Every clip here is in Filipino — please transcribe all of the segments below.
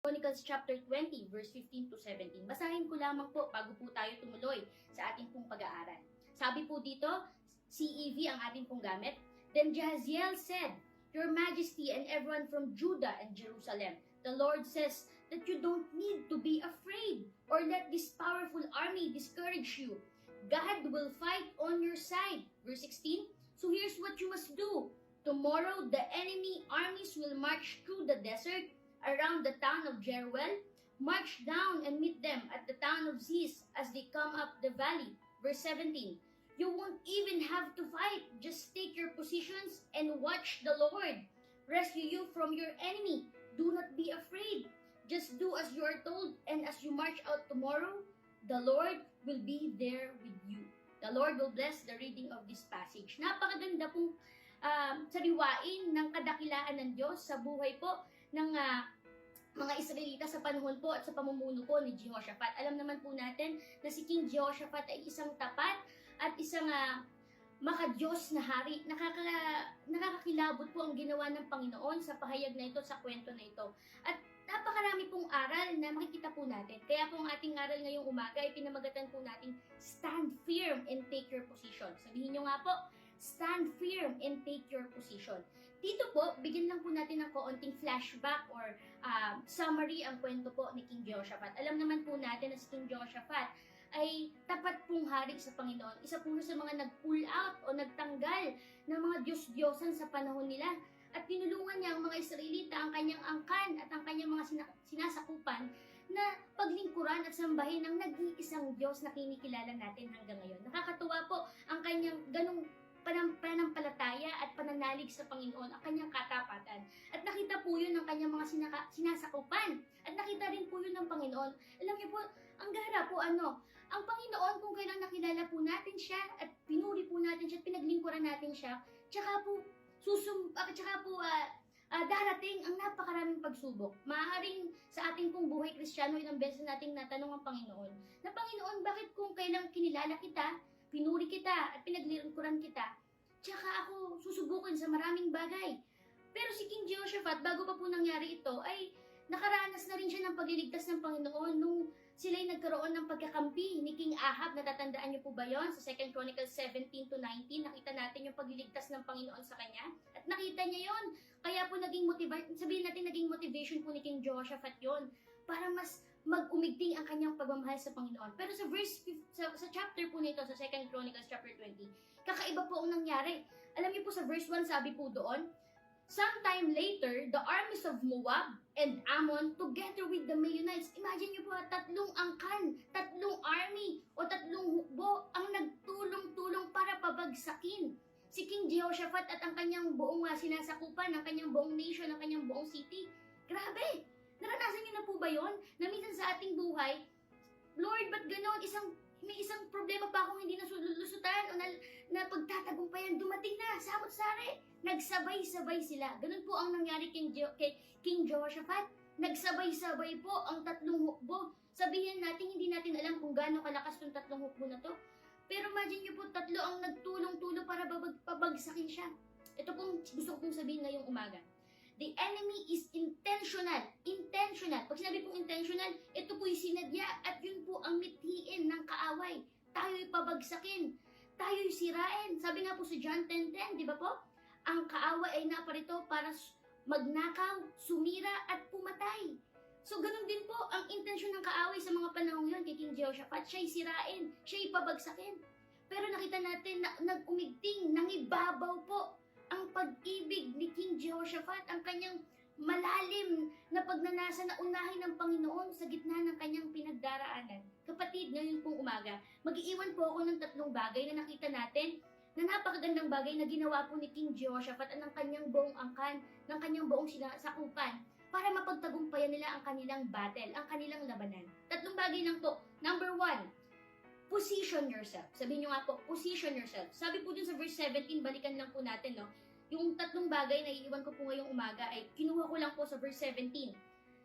Chronicles chapter 20, verse 15 to 17. Basahin ko lamang po bago po tayo tumuloy sa ating pong pag-aaral. Sabi po dito, CEV ang ating pong gamit. Then Jahaziel said, Your Majesty and everyone from Judah and Jerusalem, the Lord says that you don't need to be afraid or let this powerful army discourage you. God will fight on your side. Verse 16, so here's what you must do. Tomorrow the enemy armies will march through the desert around the town of Jeruel. March down and meet them at the town of Ziz as they come up the valley. Verse 17, you won't even have to fight. Just take your positions and watch the Lord rescue you from your enemy. Do not be afraid. Just do as you are told, and as you march out tomorrow, the Lord will be there with you. The Lord will bless the reading of this passage. Napakaganda pong sariwain ng kadakilaan ng Diyos sa buhay po ng mga Israelita sa panahon po at sa pamumuno po ni Jehoshaphat. Alam naman po natin na si King Jehoshaphat ay isang tapat at isang makadiyos na hari. Nakakakilabot po ang ginawa ng Panginoon sa pahayag na ito, sa kwento na ito. At napakarami pong aral na makikita po natin. Kaya po ang ating aral ngayong umaga ay pinamagatan po natin, stand firm and take your position. Sabihin nyo nga po, stand firm and take your position. Dito po, bigyan lang po natin ng kaunting flashback or summary ang kwento po ni King Jehoshaphat. Alam naman po natin na si King Jehoshaphat ay tapat pong hari sa Panginoon. Isa po sa mga nag-pull out o nagtanggal ng mga Diyos-Diyosan sa panahon nila. At tinulungan niya ang mga Israelita, ang kanyang angkan at ang kanyang mga sinasakupan na paglingkuran at sambahin ng nag-iisang Diyos na kinikilala natin hanggang ngayon. Nakakatuwa po ang kanyang ganong pananampalataya at pananalig sa Panginoon, ang kanyang katapatan. At nakita po yun ng kanyang mga sinasakupan. At nakita rin po yun ng Panginoon. Alam niyo po, ang gara po ang Panginoon kung kailan nakilala po natin siya at pinuri po natin siya at pinaglingkuran natin siya, tsaka po darating ang napakaraming pagsubok. Maaaring sa ating pong buhay Kristiyano, ilang beses nating natanong ang Panginoon, na Panginoon, bakit kung kailang kinilala kita, pinuri kita at pinaglingkuran kita, tsaka ako susubukin sa maraming bagay. Pero si King Jehoshaphat, bago pa po nangyari ito, ay nakaranas na rin siya ng pagliligtas ng Panginoon nung sila'y nagkaroon ng pagkakampi ni King Ahab. Natatandaan niyo po ba yon? Sa 2 Chronicles 17 to 19, nakita natin yung pagliligtas ng Panginoon sa kanya. At nakita niya yon. Kaya po naging motivation po ni King Jehoshaphat yon para mas mag-umigting ang kanyang pagmamahal sa Panginoon. Pero sa sa chapter po nito, sa 2 Chronicles chapter 20, kakaiba po ang nangyari. Alam niyo po sa verse 1, sabi po doon, sometime later, the armies of Moab and Ammon together with the Meunites. Imagine niyo po, tatlong angkan, tatlong army, o tatlong hukbo ang nagtulong-tulong para pabagsakin si King Jehoshaphat at ang kanyang buong sinasakupan, ang kanyang buong nation, ang kanyang buong city. Grabe! Naranasan niyo na po ba yon? Na minsan sa ating buhay, Lord, ba't ganon? May isang problema pa akong hindi nasululusutan o na pagtatagumpayan, dumating na, samot-sari. Nagsabay-sabay sila. Ganun po ang nangyari kay King Jehoshaphat. Nagsabay-sabay po ang tatlong hukbo. Sabihin natin, hindi natin alam kung gaano kalakas yung tatlong hukbo na to. Pero imagine niyo po, tatlo ang nagtulong-tulong para pabagsakin siya. Ito pong gusto kong sabihin ngayong umaga. The enemy is intentional. Intentional. Pag sinabi pong intentional, ito po'y sinadya at yun po ang mithiin ng kaaway. Tayo'y pabagsakin. Tayo'y sirain. Sabi nga po sa John 10:10, di ba po? Ang kaaway ay naparito para magnakaw, sumira at pumatay. So ganun din po ang intensyon ng kaaway sa mga panahon yun kay King Jehoshaphat. Siya'y sirain, siya'y pabagsakin. Pero nakita natin na nag-umigting, nangibabaw po ang pag-ibig ni King Jehoshaphat, ang kanyang malalim na pagnanasa na unahin ng Panginoon sa gitna ng kanyang pinagdaraanan. Kapatid, ngayon pong umaga, mag-iiwan po ako ng tatlong bagay na nakita natin na napakagandang bagay na ginawa po ni King Jehoshaphat at ng kanyang buong angkan, ng kanyang buong sakupan para mapagtagumpayan nila ang kanilang battle, ang kanilang labanan. Tatlong bagay lang po. Number 1, position yourself. Sabihin nyo nga po, position yourself. Sabi po dun sa verse 17, balikan lang po natin, no? Yung tatlong bagay na iiwan ko po ngayong umaga ay kinuha ko lang po sa verse 17.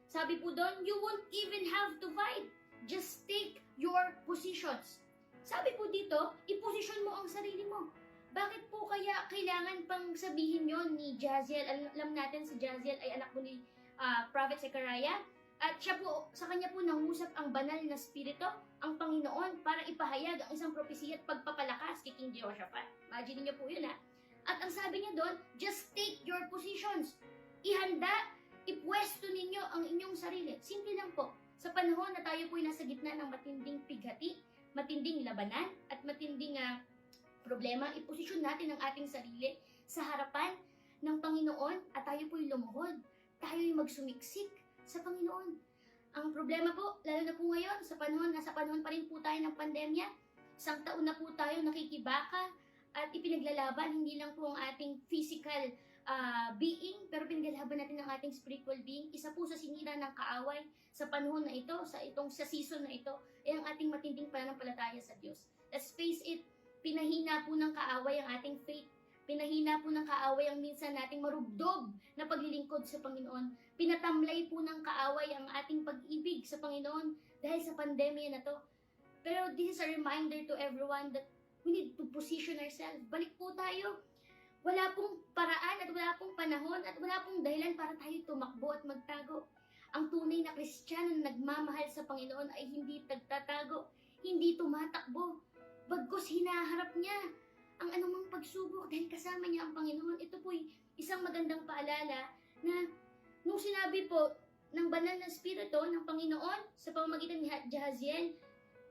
Sabi po doon, you won't even have to fight. Just take your positions. Sabi po dito, iposisyon mo ang sarili mo. Bakit po kaya kailangan pang sabihin yon ni Jahaziel? Alam natin si Jahaziel ay anak po ni Prophet Zechariah. At siya po, sa kanya po nangusap ang banal na spirito, ang Panginoon, para ipahayag ang isang propesiya at pagpapalakas kay King Jehoshaphat. Imagine niyo po yun ha. At ang sabi niya doon, just take your positions. Ihanda, ipwesto ninyo ang inyong sarili. Simple lang po. Sa panahon na tayo po'y nasa gitna ng matinding pighati, matinding labanan, at matinding problema, iposisyon natin ang ating sarili sa harapan ng Panginoon at tayo po'y lumuhod. Tayo'y magsumiksik sa Panginoon. Ang problema po, lalo na po ngayon, nasa panahon pa rin po tayo ng pandemya, 1 taon na po tayo nakikibaka at ipinaglalaban hindi lang po ang ating physical being, pero pinaglalaban natin ang ating spiritual being. Isa po sa sinira ng kaaway sa panahon na ito, sa season na ito, ay ang ating matinding pananampalataya sa Diyos. Let's face it, pinahina po ng kaaway ang ating faith. Pinahina po ng kaaway ang minsan nating marubdob na paglilingkod sa Panginoon. Pinatamlay po ng kaaway ang ating pag-ibig sa Panginoon dahil sa pandemya na to. Pero this is a reminder to everyone that we need to position ourselves. Balik po tayo. Wala pong paraan at wala pong panahon at wala pong dahilan para tayo tumakbo at magtago. Ang tunay na Kristiyano na nagmamahal sa Panginoon ay hindi tagtatago, hindi tumatakbo. Bagkus hinaharap niya ang anumang pagsubok dahil kasama niya ang Panginoon. Ito po'y isang magandang paalala na nung sinabi po ng banal na spirito ng Panginoon sa pamamagitan ni Jahaziel,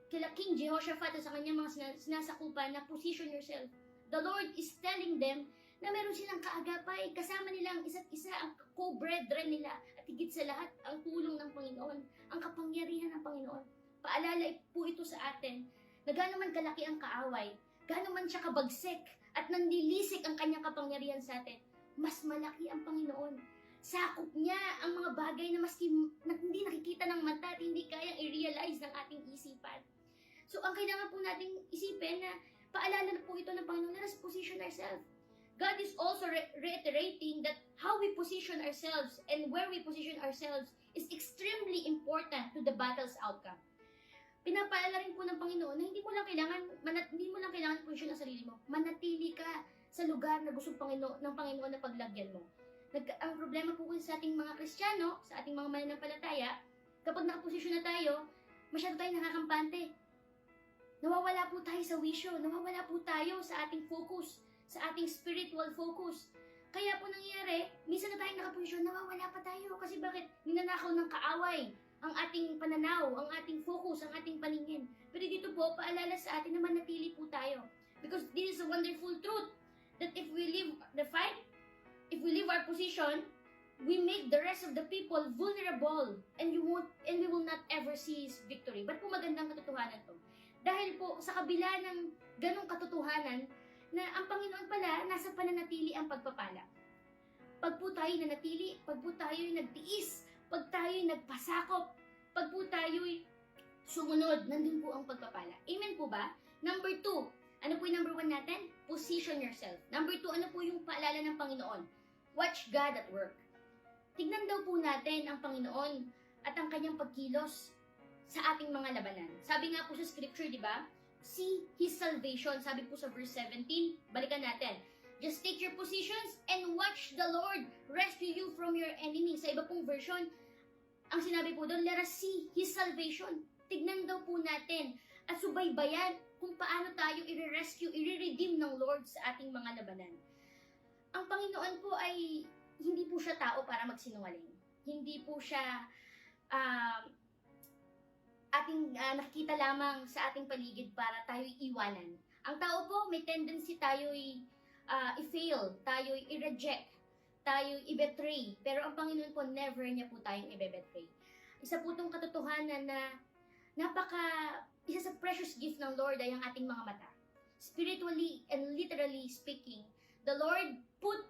kila King Jehoshaphat at sa kanyang mga sinasakupan na position yourself. The Lord is telling them na meron silang kaagapay, kasama nila ang isa't isa, ang co-brethren nila, at higit sa lahat, ang tulong ng Panginoon, ang kapangyarihan ng Panginoon. Paalala po ito sa atin na gaano man kalaki ang kaaway, gaano man siya kabagsik at nanlilisik ang kanyang kapangyarihan sa atin, mas malaki ang Panginoon. Sakop niya ang mga bagay na maski hindi nakikita ng mata at hindi kayang i-realize ng ating isipan. So, ang kailangan po nating isipin na paalala na po ito ng Panginoon, let us position ourselves. God is also reiterating that how we position ourselves and where we position ourselves is extremely important to the battle's outcome. Pinapaalala rin po ng Panginoon na hindi mo lang kailangan posisyon ang sarili mo. Manatili ka sa lugar na gusto ng Panginoon na paglagyan mo. Ang problema po sa ating mga Kristiyano, sa ating mga mananampalataya, kapag nakaposisyon na tayo, masyado tayong nakakampante. Nawawala po tayo sa wisyo, nawawala po tayo sa ating focus, sa ating spiritual focus. Kaya po nangyayari, minsan na tayong nakaposisyon, nawawala pa tayo. Kasi bakit? Ninanakaw ng kaaway ang ating pananaw, ang ating focus, ang ating paningin. Pero dito po, paalala sa atin na manatili po tayo. Because this is a wonderful truth that if we leave the fight, if we leave our position, we make the rest of the people vulnerable and we will not ever see victory. Ba't po magandang katotohanan to? Dahil po sa kabila ng ganong katotohanan na ang Panginoon pala nasa pananatili ang pagpapala. Pag po tayo nanatili, pag po tayo'y nagtiis, pag tayo'y nagpasakop, pag po tayo'y sumunod, nandun po ang pagpapala. Amen po ba? Number 2, ano po yung number 1 natin? Position yourself. Number 2, ano po yung paalala ng Panginoon? Watch God at work. Tignan daw po natin ang Panginoon at ang kanyang pagkilos sa ating mga labanan. Sabi nga po sa scripture, di ba? See His salvation. Sabi po sa verse 17, balikan natin. Just take your positions and watch the Lord rescue you from your enemies. Sa iba pong version, ang sinabi po doon, let us see His salvation. Tignan daw po natin at subaybayan kung paano tayo i-rescue, i-redeem ng Lord sa ating mga labanan. Ang Panginoon po ay hindi po siya tao para magsinungaling. Hindi po siya ating nakikita lamang sa ating paligid para tayo'y iwanan. Ang tao po, may tendency tayo'y i-fail, tayo'y i-reject, tayo'y i-betray. Pero ang Panginoon po, never niya po tayong i-betray. Isa po itong katotohanan na isa sa precious gift ng Lord ay ang ating mga mata. Spiritually and literally speaking, the Lord put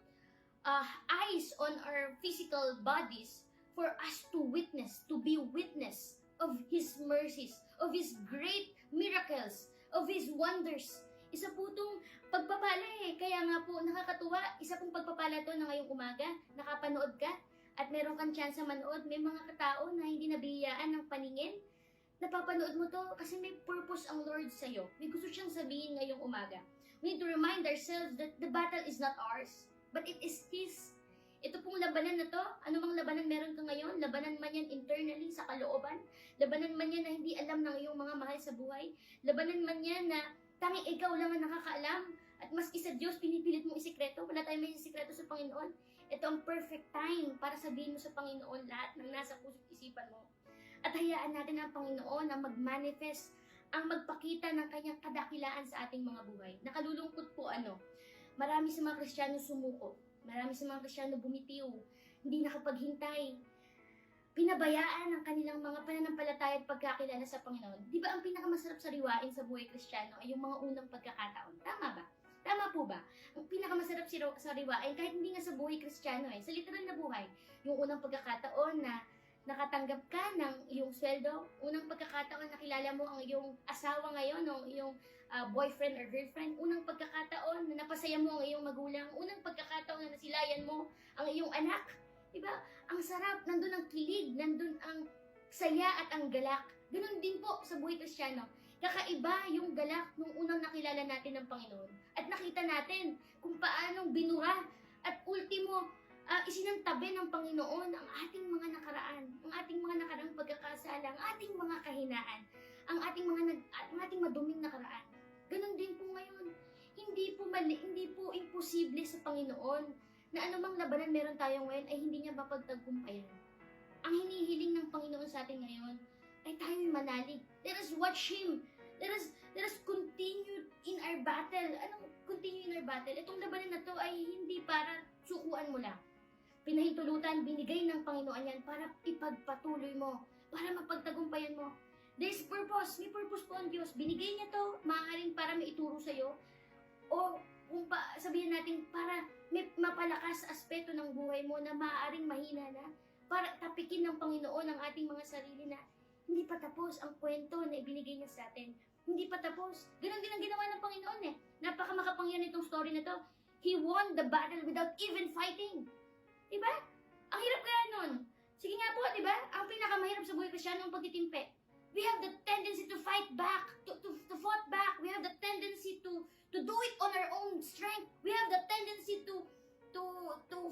eyes on our physical bodies for us to witness, to be witness of His mercies, of His great miracles, of His wonders. Isa po itong pagpapala Kaya nga po, nakakatuwa, isa pong pagpapala to na ngayong umaga, nakapanood ka, at meron kang chance manood. May mga katao na hindi nabihiyaan ng paningin. Napapanood mo to kasi may purpose ang Lord sa'yo. May gusto siyang sabihin ngayong umaga. We need to remind ourselves that the battle is not ours, but it is His. Ito pong labanan na to, anumang labanan meron ka ngayon, labanan man yan internally sa kalooban, labanan man yan na hindi alam ng iyong mga mahal sa buhay, labanan man yan na tanging ikaw lang ang nakakaalam, at maski sa Diyos, pinipilit mong isikreto, wala tayong may isikreto sa Panginoon. Ito ang perfect time para sabihin mo sa Panginoon lahat ng nasa puso't isipan mo. At hayaan natin ang Panginoon na mag-manifest, ang magpakita ng kanyang kadakilaan sa ating mga buhay. Nakalulungkot po marami sa mga Kristiyano sumuko. Marami sa mga Kristiyano bumitiw, hindi nakapaghintay, pinabayaan ang kanilang mga pananampalataya at pagkakilala sa Panginoon. Di ba ang pinakamasarap sariwain sa buhay Kristiyano ay yung mga unang pagkakataon? Tama ba? Tama po ba? Ang pinakamasarap sariwain, kahit hindi nga sa buhay Kristiyano sa literal na buhay, yung unang pagkakataon na nakatanggap ka ng iyong sweldo, unang pagkakataon na kilala mo ang iyong asawa ngayon, o iyong boyfriend or girlfriend, unang pagkakataon na napasaya mo ang iyong magulang, unang pagkakataon na nasilayan mo ang iyong anak. Diba? Ang sarap, nandun ang kilig, nandun ang saya at ang galak. Ganun din po sa buhay Kristiyano. Kakaiba yung galak nung unang nakilala natin ng Panginoon. At nakita natin kung paanong binura at ultimo, isinantabi ng Panginoon ang ating mga nakaraan, ang ating mga nakaraang pagkakasala, ang ating mga kahinaan, ang ating maduming nakaraan. Ganon din po ngayon. Hindi po imposible sa Panginoon na anumang labanan meron tayo ngayon ay hindi niya mapagtagumpayan. Ang hinihiling ng Panginoon sa atin ngayon ay tayo'y manalig. Let us watch Him. Let us continue in our battle. Anong continue in our battle? Itong labanan na to ay hindi para sukuan mo lang. Pinahintulutan, binigay ng Panginoon yan para ipagpatuloy mo, para mapagtagumpayan mo. There's purpose. May purpose po ang Diyos. Binigay niya to, maaaring para may ituro sa'yo. O kung sabihin natin, para may mapalakas sa aspeto ng buhay mo na maaaring mahina na. Para tapikin ng Panginoon ang ating mga sarili na hindi pa tapos ang kwento na ibinigay niya sa atin. Hindi pa tapos. Ganon din ang ginawa ng Panginoon Napakamakapangyarihan itong story na to. He won the battle without even fighting. Diba? Ang hirap kaya nun. Sige nga po, diba? Ang pinakamahirap sa buhay Kristiyano ang pagtitimpe. We have the tendency to fight back, to fight back. We have the tendency to do it on our own strength. We have the tendency to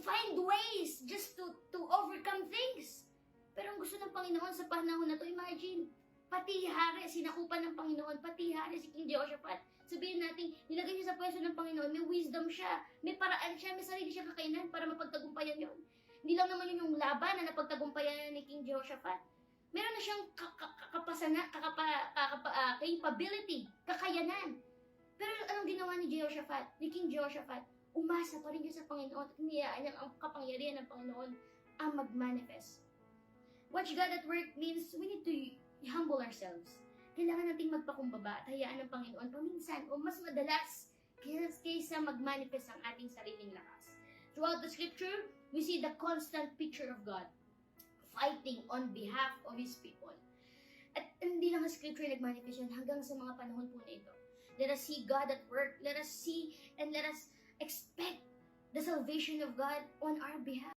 find ways just to overcome things. Pero ang gusto ng Panginoon sa panahon na to, imagine, pati hari, sinakupan ng Panginoon, pati hari si King Jehoshaphat. Sabihin natin, nilagay niya sa pwesto ng Panginoon, may wisdom siya, may paraan siya, may sarili siyang kakainan para mapagtagumpayan yon. Hindi lang naman yun yung laban na napagtagumpayan ni King Jehoshaphat. Meron na siyang capability, kakayanan. Pero anong ginawa ni Jehoshaphat, ni King Jehoshaphat? Umasa pa rin siya sa Panginoon at niyaan niya ang kapangyarihan ng Panginoon ang mag-manifest. Watch God at work means we need to humble ourselves. Kailangan nating magpakumbaba at hayaan ng Panginoon paminsan o mas madalas kaysa mag-manifest ang ating sariling lakas. Throughout the scripture, we see the constant picture of God fighting on behalf of His people. At hindi lang ang scripture nag-manifest yan hanggang sa mga panahon po na ito. Let us see God at work. Let us see and let us expect the salvation of God on our behalf.